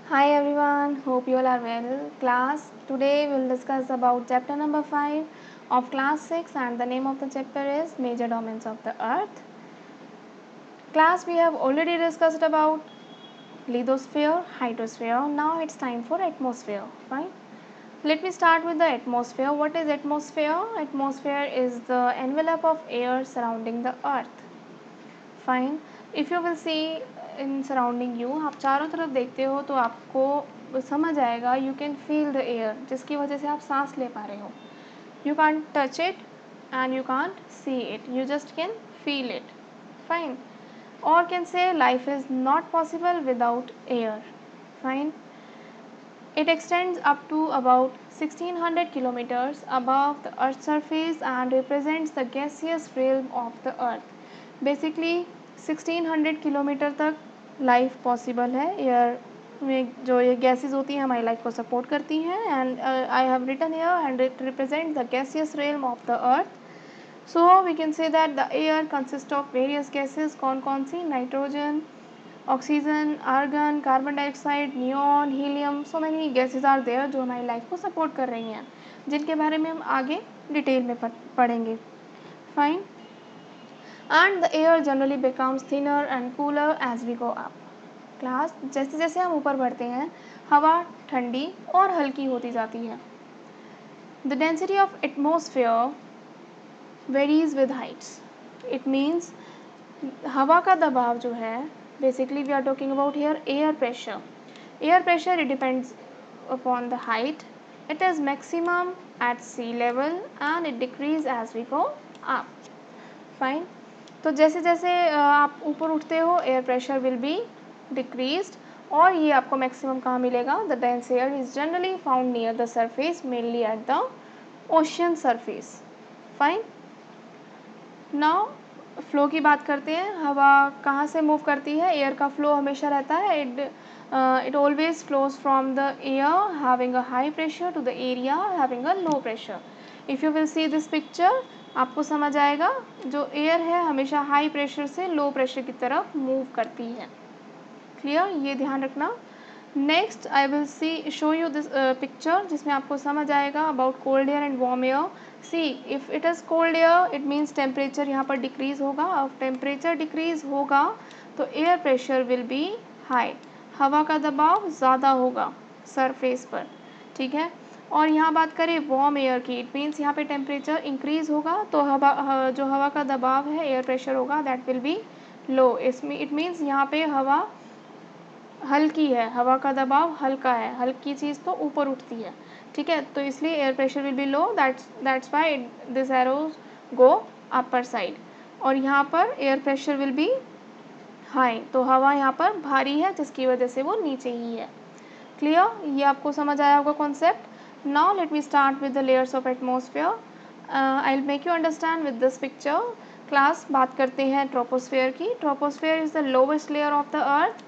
Hi everyone, hope you all are well. Class, today we will discuss about chapter number 5 of class 6 and the name of the chapter is Major Domains of the Earth. Class, we have already discussed about lithosphere, hydrosphere. Now it's time for atmosphere. Fine. Let me start with the atmosphere. What is atmosphere? Atmosphere is the envelope of air surrounding the earth. Fine. If you will see in surrounding you, आप चारों तरफ देखते हो तो आपको समझ आएगा, you can feel the air, जिसकी वजह से आप सांस ले पा रहे हो. You can't touch it and you can't see it, you just can feel it. Fine. और can say life is not possible without air. Fine. It extends up to about 1600 kilometers above the Earth's surface and represents the gaseous realm of the Earth. Basically 1600 kilometre तक life possible है. Air में जो ये gases होती हैं हमारी life को support करती हैं. And I have written here and it represent the gaseous realm of the earth. So we can say that the air consist of various gases. कौन कौन सी? Nitrogen, oxygen, argon, carbon dioxide, neon, helium. So many gases are there जो हमारी life को support कर रही हैं, जिनके बारे में हम आगे डिटेल में पढ़ेंगे. Fine. And the air generally becomes thinner and cooler as we go up. Class, जैसे जैसे हम ऊपर बढ़ते हैं हवा ठंडी और हल्की होती जाती है. The density of atmosphere varies with Heights. It means हवा का दबाव जो है, basically we are talking about here air pressure. Air pressure, it depends upon the height. It is maximum at sea level and it decrease as we go up. Fine. तो जैसे जैसे आप ऊपर उठते हो air pressure will B decreased. और ये आपको मैक्सिमम कहाँ मिलेगा? The dense air is generally found near the surface, mainly at the ocean surface. Fine. Now flow की बात करते हैं. हवा कहाँ से मूव करती है? एयर का फ्लो हमेशा रहता है. It always flows from the air having a high pressure to the area having a low pressure. If you will see this picture, आपको समझ आएगा जो एयर है हमेशा हाई प्रेशर से लो प्रेशर की तरफ मूव करती है. क्लियर? ये ध्यान रखना. Next I will show you this picture जिसमें आपको समझ आएगा about cold air and warm air. See, if it is cold air it means temperature यहाँ पर डिक्रीज़ होगा. और टेम्परेचर डिक्रीज़ होगा तो air pressure will be high. हवा का दबाव ज़्यादा होगा सरफेस पर. ठीक है. और यहाँ बात करें वार्म एयर की, इट मीन्स यहाँ पे टेम्परेचर इंक्रीज़ होगा तो जो हवा का दबाव है, एयर प्रेशर होगा, दैट विल बी लो. इसमें इट मीन्स यहाँ पे हवा हल्की है, हवा का दबाव हल्का है. हल्की चीज़ तो ऊपर उठती है. ठीक है. तो इसलिए air pressure will B low. That's why this arrows go upper side. और यहाँ पर air pressure will be high, तो हवा यहाँ पर भारी है जिसकी वजह से वो नीचे ही है. क्लियर? ये आपको समझ आया होगा concept. Now let me start with the layers of atmosphere. I will make you understand with this picture. Class, बात करते हैं ट्रोपोस्फेयर की. Troposphere is the lowest layer of the अर्थ.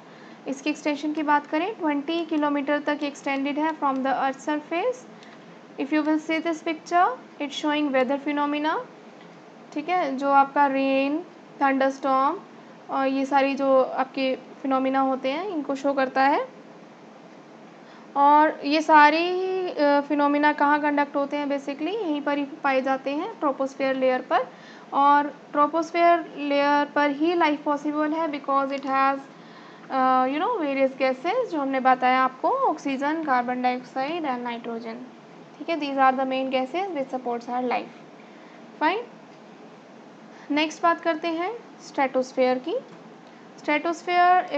इसकी एक्सटेंशन की बात करें 20 किलोमीटर तक एक्सटेंडेड है from the earth surface. If you will see this picture, it showing weather phenomena. ठीक है. जो आपका रेन, थंडरस्टॉर्म और ये सारी जो आपके फिनोमिना होते हैं इनको शो करता है. और ये सारी ही फिनोमिना कहाँ कंडक्ट होते हैं? बेसिकली यहीं पर ही पाए जाते हैं, ट्रोपोस्फेयर लेयर पर. और ट्रोपोस्फेयर लेयर पर ही लाइफ पॉसिबल है because it has various gases जो हमने बताया आपको, oxygen, carbon dioxide and nitrogen. ठीक है. These are the main gases which supports our life. Fine. Next बात करते हैं स्ट्रेटोस्फेयर की. Stratosphere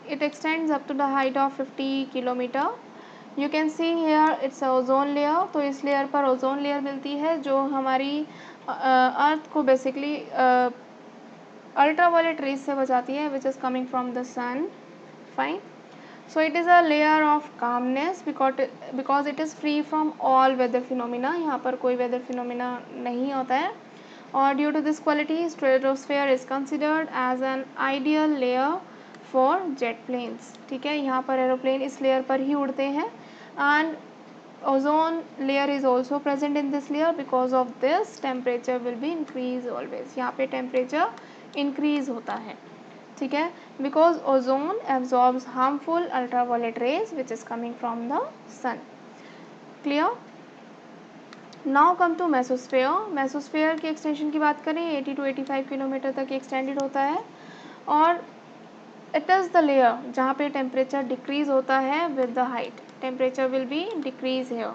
it extends up to the height of 50 kilometre. You can see here it's ozone layer. तो इस layer पर ozone layer मिलती है जो हमारी अर्थ को बेसिकली अल्ट्रावायलेट रेज से बचाती है which is coming from the sun. Fine. So it is a layer of calmness because it is free from all weather phenomena. यहाँ पर कोई weather phenomena नहीं होता है. और due to this quality, stratosphere is considered as an ideal layer for jet planes. ठीक है. यहाँ पर एरोप्लेन इस लेयर पर ही उड़ते हैं. And ozone layer is also present in this layer. Because of this, temperature will be increase always. यहाँ पे temperature increase होता है. ठीक है. because ozone absorbs harmful ultraviolet rays which is coming from the sun. Clear? Now come to mesosphere. Mesosphere की extension की बात करें 80 to 85 किलोमीटर तक एक्सटेंडेड होता है और इट इज़ द लेयर जहाँ पे टेम्परेचर डिक्रीज होता है with the height. Temperature will be decrease here.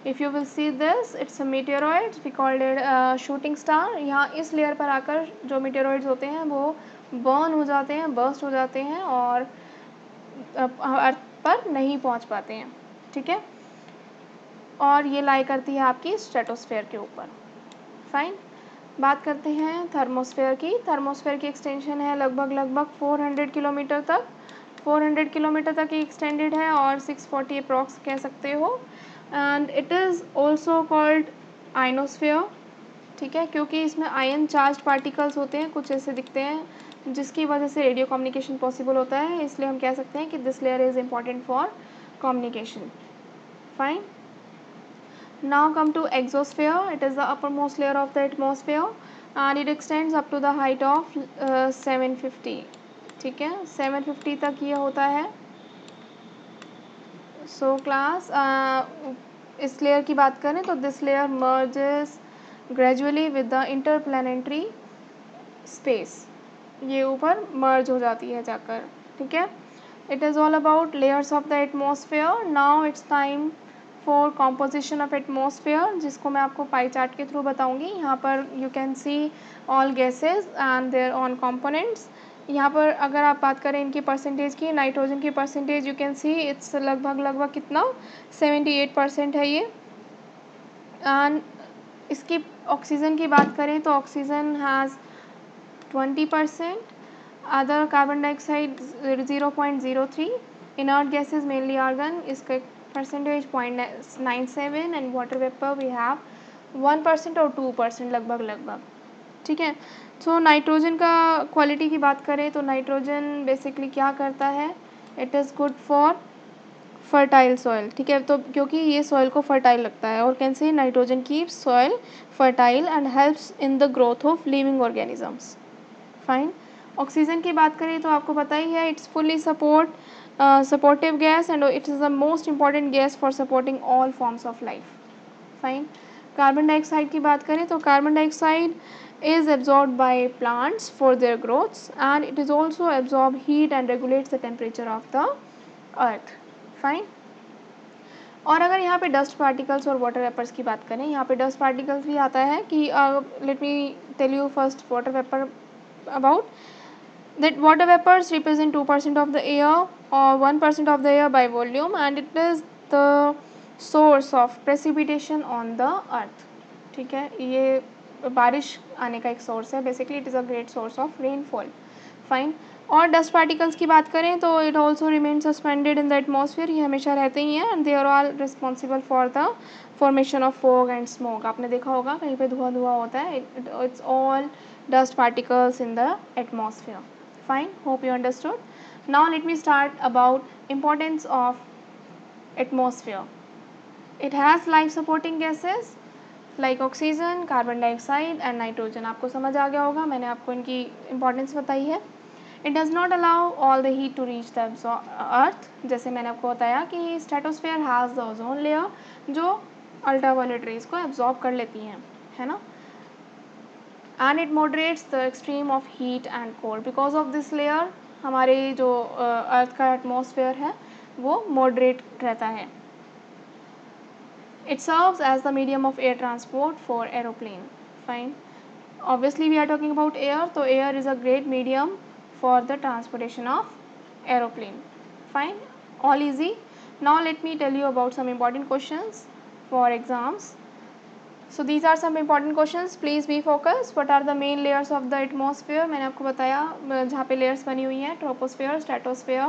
If you will see this, it's a meteoroids, we called it shooting star. यहाँ इस लेयर पर आकर जो मीटेरॉइड्स होते हैं वो बर्न हो जाते हैं, बर्स्ट हो जाते हैं और अर्थ पर नहीं पहुँच पाते हैं. ठीक है, और ये लाई करती है आपकी स्ट्रेटोस्फेयर के ऊपर. फाइन. बात करते हैं थर्मोस्फेयर की. थर्मोस्फेयर की एक्सटेंशन है लगभग 400 किलोमीटर तक. 400 किलोमीटर तक एक्सटेंडेड है और 640 अप्रॉक्स कह सकते हो. And it is also called ionosphere. ठीक है, क्योंकि इसमें आयन चार्ज पार्टिकल्स होते हैं, कुछ ऐसे दिखते हैं जिसकी वजह से रेडियो कम्युनिकेशन पॉसिबल होता है. इसलिए हम कह सकते हैं कि this layer is important for communication. Fine. Now come to exosphere. It is the uppermost layer of the atmosphere and it extends up to the height of 750. ठीक है, 750 तक ये होता है. सो क्लास इस लेयर की बात करें तो this layer merges gradually with the interplanetary space. ये ऊपर मर्ज हो जाती है जाकर. ठीक है, it is all about layers of the atmosphere. Now it's time for composition of atmosphere, जिसको मैं आपको पाई चार्ट के थ्रू बताऊंगी. यहाँ पर you can see all gases and their own components. यहाँ पर अगर आप बात करें इनकी परसेंटेज की, नाइट्रोजन की percentage you can see it's लगभग कितना 78% है ये. एंड इसकी ऑक्सीजन की बात करें तो oxygen has 20%, other carbon dioxide 0.03, inert gases mainly argon इसका percentage 0.97 and water vapor we have 1% और 2% लगभग. ठीक है, सो नाइट्रोजन का क्वालिटी की बात करें तो नाइट्रोजन बेसिकली क्या करता है, it is good for fertile soil. ठीक है, तो क्योंकि ये सॉइल को फर्टाइल रखता है और कैन से nitrogen keep soil fertile and helps in the growth of living organisms. Fine. Oxygen की बात करें तो आपको पता ही है it's fully supportive gas and it is the most important gas for supporting all forms of life. Fine. Carbon dioxide की बात करें तो carbon dioxide is absorbed by plants for their growths and it is also absorb heat and regulates the temperature of the earth. Fine. और अगर यहाँ पे dust particles और water vapours की बात करें, यहाँ पे डस्ट पार्टिकल्स भी आता है कि let me tell you first water vapour about that. Water vapors represent 2% of the air or 1% of the air by volume and it is the source of precipitation on the earth. ठीक है, ये बारिश आने का एक source है. Basically it is a great source of rainfall. Fine. और dust particles की बात करें तो it also remain suspended in the atmosphere. ये हमेशा रहते ही हैं and they are all responsible for the formation of fog and smoke. आपने देखा होगा कहीं पे धुआं होता है. It's all dust particles in the atmosphere. Fine, hope you understood. Now let me start about importance of atmosphere. It has life supporting gases like oxygen, carbon dioxide and nitrogen. आपको समझ आ गया होगा, मैंने आपको इनकी importance बताई है. It does not allow all the heat to reach the earth. जैसे मैंने आपको बताया कि stratosphere has the ozone layer जो ultraviolet rays को absorb कर लेती हैं, है ना. And it moderates the extreme of heat and cold. Because of this layer हमारे जो अर्थ का एटमॉस्फेयर है वो मॉडरेट रहता है. It serves as the medium of air transport for aeroplane. Fine. Obviously we are talking about air, so air is a great medium for the transportation of aeroplane. Fine, all easy. Now let me tell you about some important questions for exams. So these are some important questions. Please be focused. What are the main layers of the atmosphere? मैंने आपको बताया जहाँ पे layers बनी हुई हैं, troposphere, stratosphere,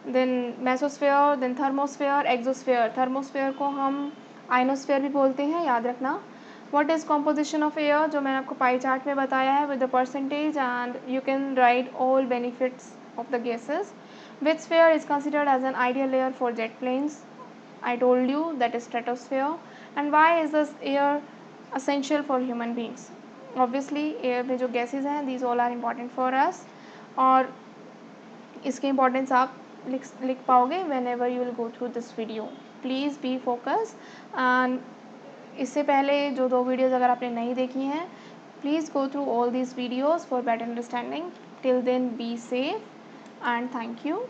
then mesosphere, then thermosphere, exosphere. Thermosphere को हम ionosphere भी बोलते हैं, याद रखना. What is composition of air? जो मैंने आपको pie chart में बताया है with the percentage and you can write all benefits of the gases. Which sphere is considered as an ideal layer for jet planes? I told you that is stratosphere. And why is this air essential for human beings? Obviously air में जो gases हैं these all are important for us. और इसके importance आप लिख पाओगे when ever you will go through this video. Please be focus. And इससे पहले जो 2 वीडियोज़ अगर आपने नहीं देखी हैं, please go through all these videos for better understanding. Till then, be safe and thank you.